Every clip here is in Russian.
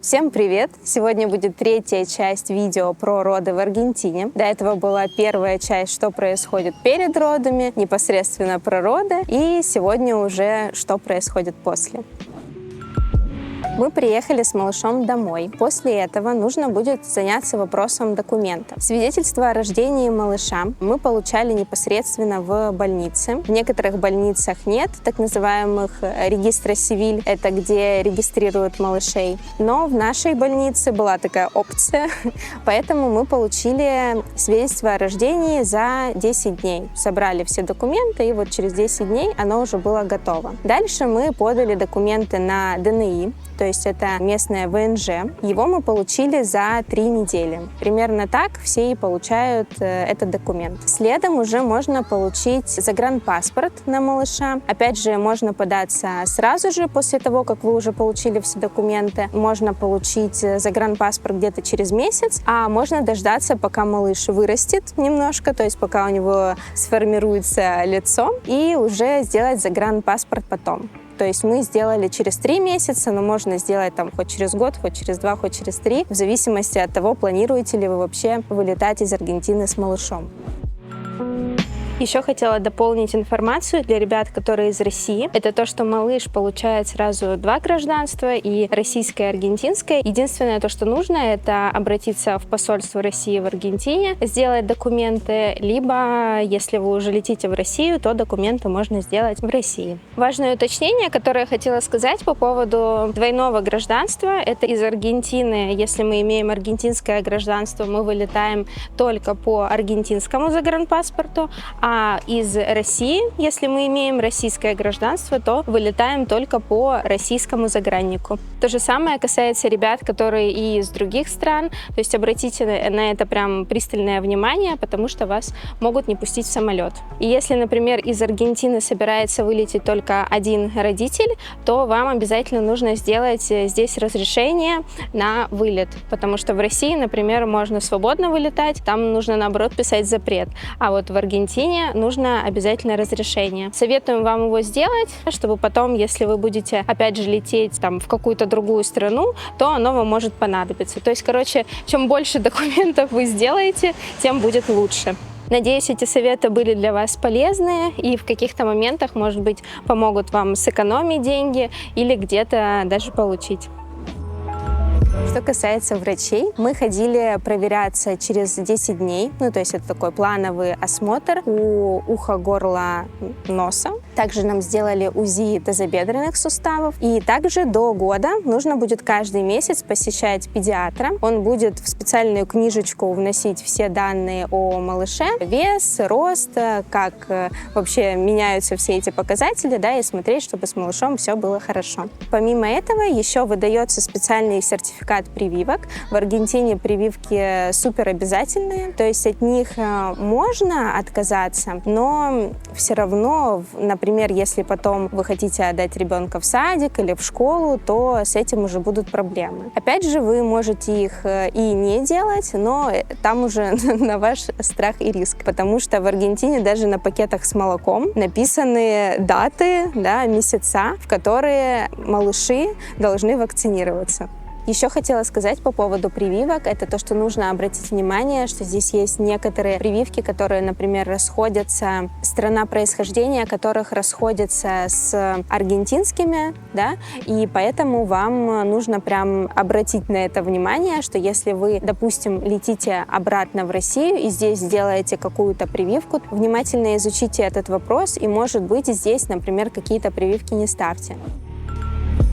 Всем привет! Сегодня будет третья часть видео про роды в Аргентине. До этого была первая часть, что происходит перед родами, непосредственно про роды, и сегодня уже что происходит после. Мы приехали с малышом домой. После этого нужно будет заняться вопросом документов. Свидетельство о рождении малыша мы получали непосредственно в больнице. В некоторых больницах нет так называемых регистра Сивиль, это где регистрируют малышей. Но в нашей больнице была такая опция, поэтому мы получили свидетельство о рождении за 10 дней. Собрали все документы, и вот через 10 дней оно уже было готово. Дальше мы подали документы на ДНИ, то есть это местное ВНЖ. Его мы получили за 3 недели. Примерно так все и получают этот документ. Следом уже можно получить загранпаспорт на малыша. Опять же, можно податься сразу же после того, как вы уже получили все документы. Можно получить загранпаспорт где-то через месяц, а можно дождаться, пока малыш вырастет немножко, то есть пока у него сформируется лицо, и уже сделать загранпаспорт потом. То есть мы сделали через 3 месяца, но можно сделать там хоть через год, хоть через 2, хоть через 3, в зависимости от того, планируете ли вы вообще вылетать из Аргентины с малышом. Еще хотела дополнить информацию для ребят, которые из России. Это то, что малыш получает сразу 2 гражданства, и российское, и аргентинское. Единственное, то, что нужно, это обратиться в посольство России в Аргентине, сделать документы, либо, если вы уже летите в Россию, то документы можно сделать в России. Важное уточнение, которое я хотела сказать по поводу двойного гражданства, это из Аргентины. Если мы имеем аргентинское гражданство, мы вылетаем только по аргентинскому загранпаспорту, а из России, если мы имеем российское гражданство, то вылетаем только по российскому заграннику. То же самое касается ребят, которые и из других стран. То есть обратите на это прям пристальное внимание, потому что вас могут не пустить в самолет. И если, например, из Аргентины собирается вылететь только один родитель, то вам обязательно нужно сделать здесь разрешение на вылет, потому что в России, например, можно свободно вылетать, там нужно, наоборот, писать запрет. А вот в Аргентине нужно обязательно разрешение. Советуем вам его сделать, чтобы потом, если вы будете, опять же, лететь там в какую-то другую страну, то оно вам может понадобиться. То есть, короче, чем больше документов вы сделаете, тем будет лучше. Надеюсь, эти советы были для вас полезны и в каких-то моментах, может быть, помогут вам сэкономить деньги или где-то даже получить. Что касается врачей, мы ходили проверяться через 10 дней, то есть это такой плановый осмотр у уха, горла, носа. Также нам сделали УЗИ тазобедренных суставов. И также до года нужно будет каждый месяц посещать педиатра. Он будет в специальную книжечку вносить все данные о малыше, вес, рост, как вообще меняются все эти показатели, да, и смотреть, чтобы с малышом все было хорошо. Помимо этого еще выдается специальный сертификат прививок. В Аргентине прививки супер обязательные, то есть от них можно отказаться, но все равно, например, если потом вы хотите отдать ребенка в садик или в школу, то с этим уже будут проблемы. Опять же, вы можете их и не делать, но там уже на ваш страх и риск, потому что в Аргентине даже на пакетах с молоком написаны даты, да, месяца, в которые малыши должны вакцинироваться. Еще хотела сказать по поводу прививок, это то, что нужно обратить внимание, что здесь есть некоторые прививки, которые, например, расходятся, страна происхождения которых расходится с аргентинскими, да, и поэтому вам нужно прям обратить на это внимание, что если вы, допустим, летите обратно в Россию и здесь сделаете какую-то прививку, внимательно изучите этот вопрос, и, может быть, здесь, например, какие-то прививки не ставьте.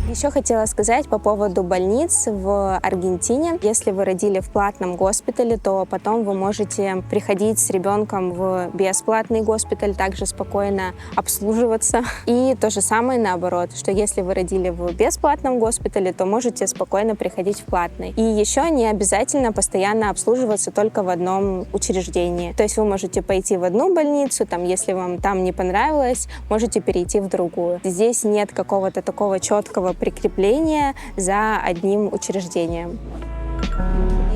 Еще хотела сказать по поводу больниц в Аргентине. Если вы родили в платном госпитале, то потом вы можете приходить с ребенком в бесплатный госпиталь, также спокойно обслуживаться. И то же самое наоборот, что если вы родили в бесплатном госпитале, то можете спокойно приходить в платный. И еще не обязательно постоянно обслуживаться только в одном учреждении. То есть вы можете пойти в одну больницу, там, если вам там не понравилось, можете перейти в другую. Здесь нет какого-то такого четкого прикрепления за одним учреждением.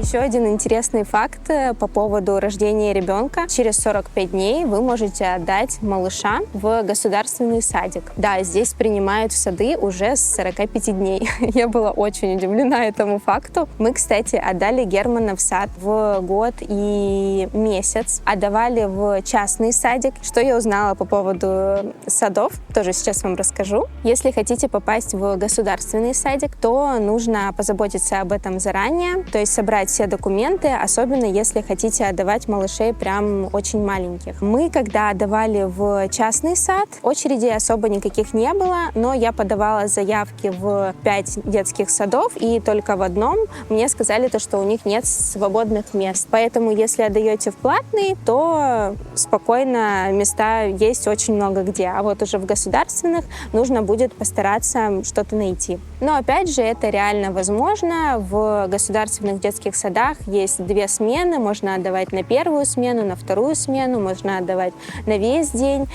Еще один интересный факт по поводу рождения ребенка. Через 45 дней вы можете отдать малыша в государственный садик. Да, здесь принимают в сады уже с 45 дней. Я была очень удивлена этому факту. Мы, кстати, отдали Германа в сад в год и месяц. Отдавали в частный садик. Что я узнала по поводу садов, тоже сейчас вам расскажу. Если хотите попасть в государственный садик, то нужно позаботиться об этом заранее, то есть собрать все документы, особенно если хотите отдавать малышей прям очень маленьких. Мы, когда отдавали в частный сад, очередей особо никаких не было, но я подавала заявки в 5 детских садов, и только в одном мне сказали, что у них нет свободных мест. Поэтому, если отдаете в платный, то спокойно места есть очень много где. А вот уже в государственных нужно будет постараться что-то найти. Но опять же, это реально возможно. В государственных детских садах есть 2 смены. Можно отдавать на первую смену, на вторую смену, можно отдавать на весь день.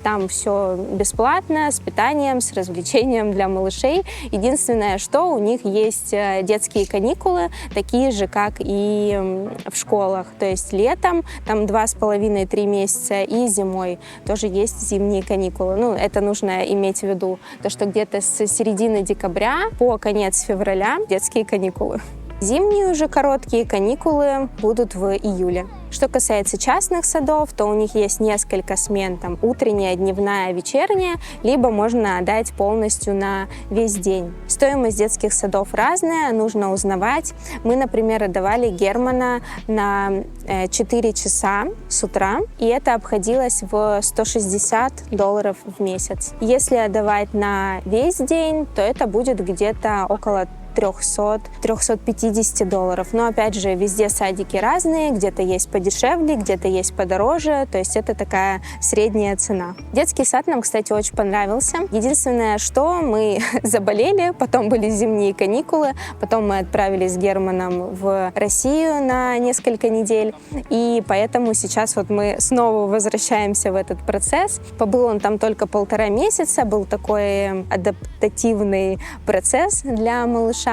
Там все бесплатно, с питанием, с развлечением для малышей. Единственное, что у них есть детские каникулы, такие же, как и в школах. То есть летом, там 2,5-3 месяца, и зимой тоже есть зимние каникулы. Ну, это нужно иметь в виду, то, что где-то с середины декабря по конец февраля детские каникулы. Зимние уже короткие каникулы будут в июле. Что касается частных садов, то у них есть несколько смен, там утренняя, дневная, вечерняя, либо можно отдать полностью на весь день. Стоимость детских садов разная, нужно узнавать. Мы, например, отдавали Германа на 4 часа с утра, и это обходилось в $160 в месяц. Если отдавать на весь день, то это будет где-то около $300-350. Но опять же, везде садики разные, где-то есть подешевле, где-то есть подороже, то есть это такая средняя цена. Детский сад нам, кстати, очень понравился. Единственное, что мы заболели, потом были зимние каникулы, потом мы отправились с Германом в Россию на несколько недель, и поэтому сейчас вот мы снова возвращаемся в этот процесс. Побыл он там только 1,5 месяца, был такой адаптативный процесс для малыша,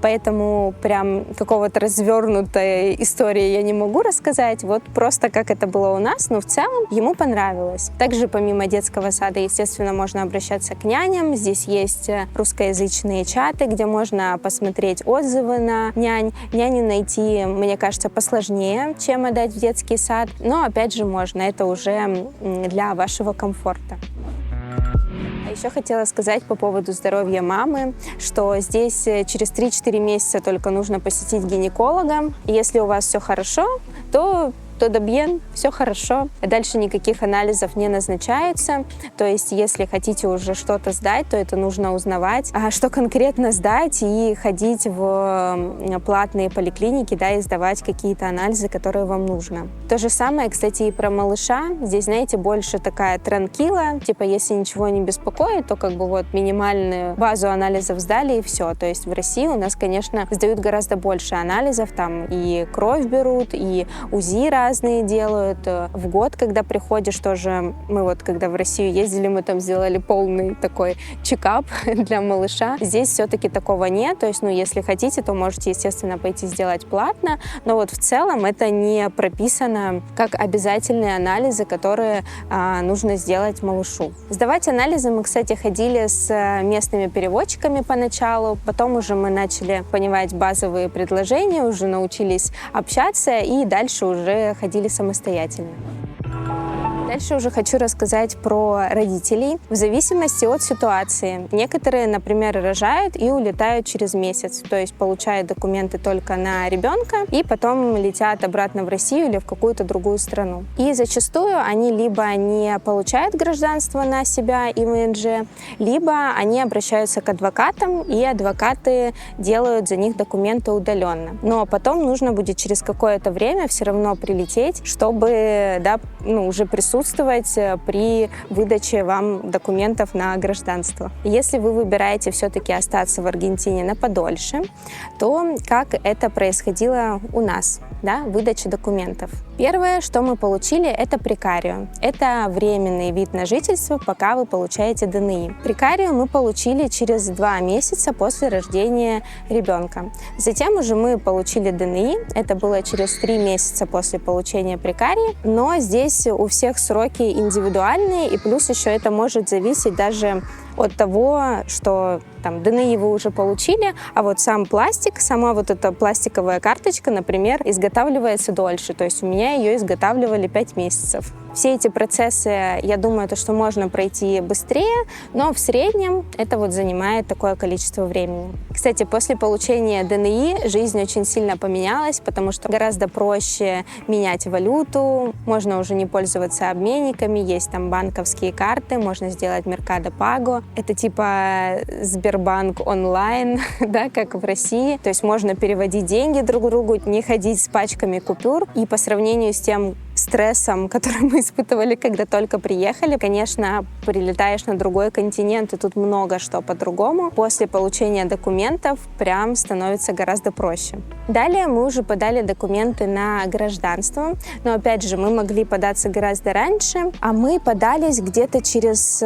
поэтому прям какого-то развернутой истории я не могу рассказать, вот просто как это было у нас, но в целом ему понравилось. Также помимо детского сада, естественно, можно обращаться к няням, здесь есть русскоязычные чаты, где можно посмотреть отзывы на нянь. Няню найти, мне кажется, посложнее, чем отдать в детский сад, но опять же можно, это уже для вашего комфорта. Еще хотела сказать по поводу здоровья мамы, что здесь через 3-4 месяца только нужно посетить гинеколога. И если у вас все хорошо, то bien, все хорошо. Дальше никаких анализов не назначается. То есть, если хотите уже что-то сдать, то это нужно узнавать, что конкретно сдать, и ходить в платные поликлиники, да, и сдавать какие-то анализы, которые вам нужно. То же самое, кстати, и про малыша. Здесь, знаете, больше такая транкила. Типа, если ничего не беспокоит, то как бы вот минимальную базу анализов сдали, и все. То есть в России у нас, конечно, сдают гораздо больше анализов. Там и кровь берут, и УЗИ разные делают. В год, когда приходишь, тоже мы вот, когда в Россию ездили, мы там сделали полный такой чекап для малыша. Здесь все-таки такого нет. То есть, ну, если хотите, то можете, естественно, пойти сделать платно. Но вот в целом это не прописано как обязательные анализы, которые нужно сделать малышу. Сдавать анализы мы, кстати, ходили с местными переводчиками поначалу. Потом уже мы начали понимать базовые предложения, уже научились общаться, и дальше уже ходили самостоятельно. Дальше уже хочу рассказать про родителей. В зависимости от ситуации. Некоторые, например, рожают и улетают через месяц, то есть получают документы только на ребенка и потом летят обратно в Россию или в какую-то другую страну. И зачастую они либо не получают гражданство на себя и ВНЖ, либо они обращаются к адвокатам, и адвокаты делают за них документы удаленно. Но потом нужно будет через какое-то время все равно прилететь, чтобы, да, уже присутствовать присутствовать при выдаче вам документов на гражданство. Если вы выбираете все-таки остаться в Аргентине на подольше, то как это происходило у нас, да, выдача документов? Первое, что мы получили, это прекарио. Это временный вид на жительство, пока вы получаете ДНИ. Прекарио мы получили через 2 месяца после рождения ребенка. Затем уже мы получили ДНИ, это было через 3 месяца после получения прекарии, но здесь у всех сроки индивидуальные, и плюс еще это может зависеть даже от того, что там ДНИ вы уже получили, а вот сам пластик, сама вот эта пластиковая карточка, например, изготавливается дольше. То есть у меня ее изготавливали 5 месяцев. Все эти процессы, я думаю, что можно пройти быстрее, но в среднем это вот занимает такое количество времени. Кстати, после получения ДНИ жизнь очень сильно поменялась, потому что гораздо проще менять валюту, можно уже не пользоваться обменниками, есть там банковские карты, можно сделать Mercado Pago. Это типа Сбербанк онлайн, да, как в России. То есть можно переводить деньги друг другу, не ходить с пачками купюр. И по сравнению с тем стрессом, который мы испытывали, когда только приехали, конечно, прилетаешь на другой континент, и тут много что по-другому. После получения документов прям становится гораздо проще. Далее мы уже подали документы на гражданство, но опять же мы могли податься гораздо раньше, а мы подались где-то через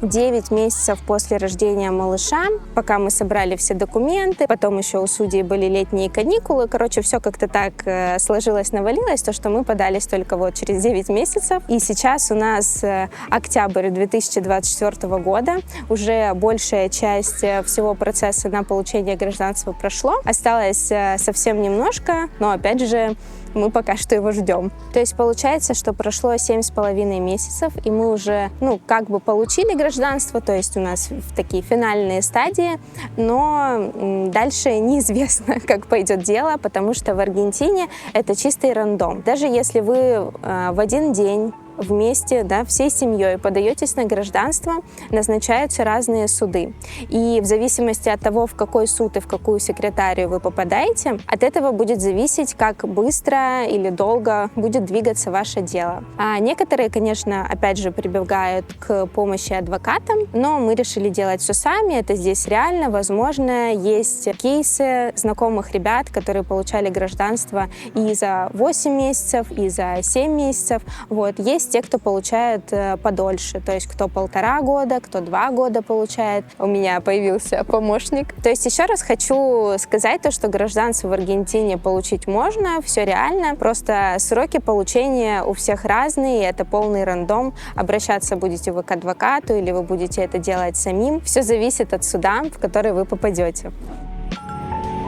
9 месяцев после рождения малыша, пока мы собрали все документы, потом еще у судей были летние каникулы, короче, все как-то так сложилось, навалилось, то, что мы подались только вот через 9 месяцев, и сейчас у нас октябрь 2024 года, уже большая часть всего процесса на получение гражданства прошло, осталось совсем немножко, но опять же, мы пока что его ждем. То есть получается, что прошло 7,5 месяцев, и мы уже, как бы получили гражданство, то есть у нас в такие финальные стадии, но дальше неизвестно, как пойдет дело, потому что в Аргентине это чистый рандом. Даже если вы в один день вместе, да, всей семьей подаетесь на гражданство, назначаются разные суды. И в зависимости от того, в какой суд и в какую секретарию вы попадаете, от этого будет зависеть, как быстро или долго будет двигаться ваше дело. А некоторые, конечно, опять же, прибегают к помощи адвокатам, но мы решили делать все сами, это здесь реально, возможно. Есть кейсы знакомых ребят, которые получали гражданство и за 8 месяцев, и за 7 месяцев. Вот. Есть те, кто получает подольше, то есть кто 1,5 года, кто 2 года получает. У меня появился помощник. То есть еще раз хочу сказать то, что гражданство в Аргентине получить можно, все реально, просто сроки получения у всех разные, и это полный рандом. Обращаться будете вы к адвокату или вы будете это делать самим. Все зависит от суда, в который вы попадете.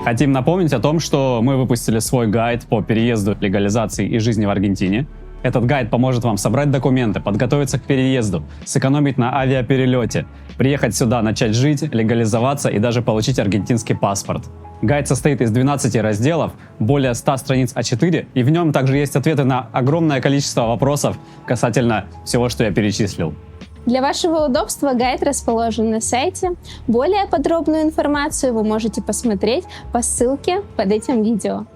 Хотим напомнить о том, что мы выпустили свой гайд по переезду, легализации и жизни в Аргентине. Этот гайд поможет вам собрать документы, подготовиться к переезду, сэкономить на авиаперелете, приехать сюда, начать жить, легализоваться и даже получить аргентинский паспорт. Гайд состоит из 12 разделов, более 100 страниц А4, и в нем также есть ответы на огромное количество вопросов касательно всего, что я перечислил. Для вашего удобства гайд расположен на сайте. Более подробную информацию вы можете посмотреть по ссылке под этим видео.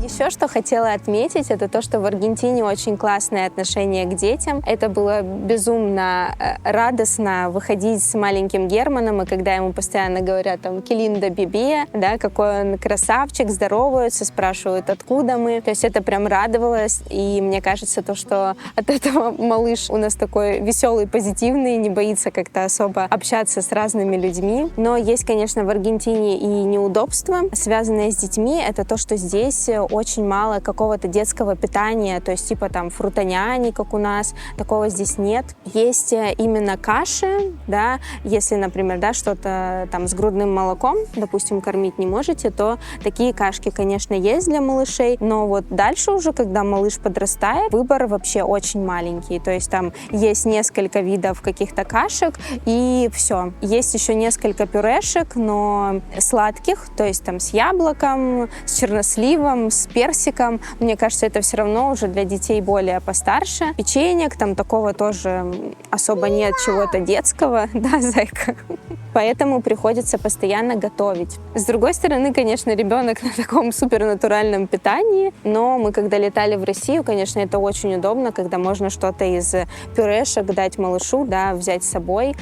Еще что хотела отметить, это то, что в Аргентине очень классное отношение к детям. Это было безумно радостно выходить с маленьким Германом, и когда ему постоянно говорят там «Келинда Бибе», да, какой он красавчик, здороваются, спрашивают, откуда мы. То есть это прям радовалось, и мне кажется, то, что от этого малыш у нас такой веселый, позитивный, не боится как-то особо общаться с разными людьми. Но есть, конечно, в Аргентине и неудобства, связанные с детьми. Это то, что здесь очень мало какого-то детского питания, то есть типа там фрутоняни, как у нас, такого здесь нет. Есть именно каши, да, если, например, да, что-то там с грудным молоком, допустим, кормить не можете, то такие кашки, конечно, есть для малышей, но вот дальше уже, когда малыш подрастает, выбор вообще очень маленький, то есть там есть несколько видов каких-то кашек и все. Есть еще несколько пюрешек, но сладких, то есть там с яблоком, с черносливом, с персиком. Мне кажется, это все равно уже для детей более постарше. Печеньек, там такого тоже особо нет, чего-то детского. Да, зайка? поэтому приходится постоянно готовить. С другой стороны, конечно, ребенок на таком супернатуральном питании, но мы когда летали в Россию, конечно, это очень удобно, когда можно что-то из пюрешек дать малышу, да, взять с собой.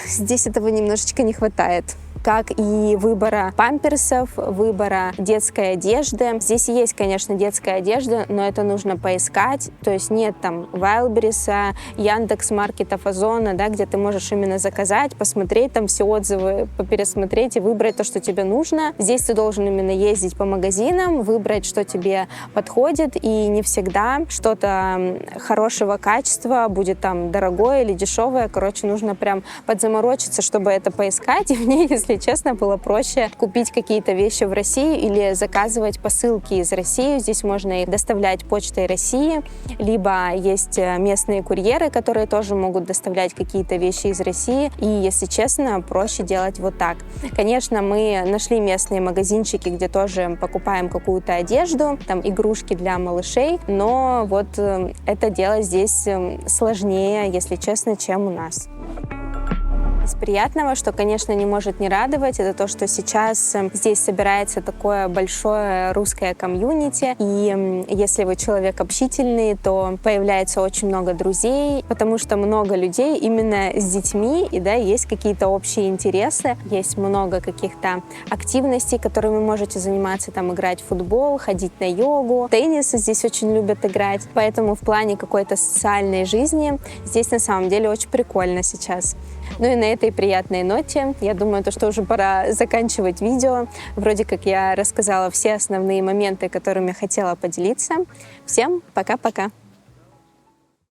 Здесь этого немножечко не хватает. Как и выбора памперсов, выбора детской одежды. Здесь есть, конечно, детская одежда, но это нужно поискать. То есть нет там Wildberries, Яндекс.Маркетов, Озона, да, где ты можешь именно заказать, посмотреть там все отзывы, пересмотреть и выбрать то, что тебе нужно. Здесь ты должен именно ездить по магазинам, выбрать, что тебе подходит, и не всегда что-то хорошего качества будет там дорогое или дешевое. Короче, нужно прям подзаморочиться, чтобы это поискать. И мне, если честно, было проще купить какие-то вещи в России или заказывать посылки из России. Здесь можно их доставлять почтой России, либо есть местные курьеры, которые тоже могут доставлять какие-то вещи из России. И, если честно, проще делать вот так. Конечно, мы нашли местные магазинчики, где тоже покупаем какую-то одежду, там игрушки для малышей, но вот это дело здесь сложнее, если честно, чем у нас. Из приятного, что, конечно, не может не радовать, это то, что сейчас здесь собирается такое большое русское комьюнити, и если вы человек общительный, то появляется очень много друзей, потому что много людей именно с детьми, и да, есть какие-то общие интересы, есть много каких-то активностей, которыми вы можете заниматься, там, играть в футбол, ходить на йогу, теннис здесь очень любят играть, поэтому в плане какой-то социальной жизни здесь на самом деле очень прикольно сейчас. Ну и на этой приятной ноте, я думаю, что уже пора заканчивать видео. Вроде как я рассказала все основные моменты, которыми хотела поделиться. Всем пока-пока!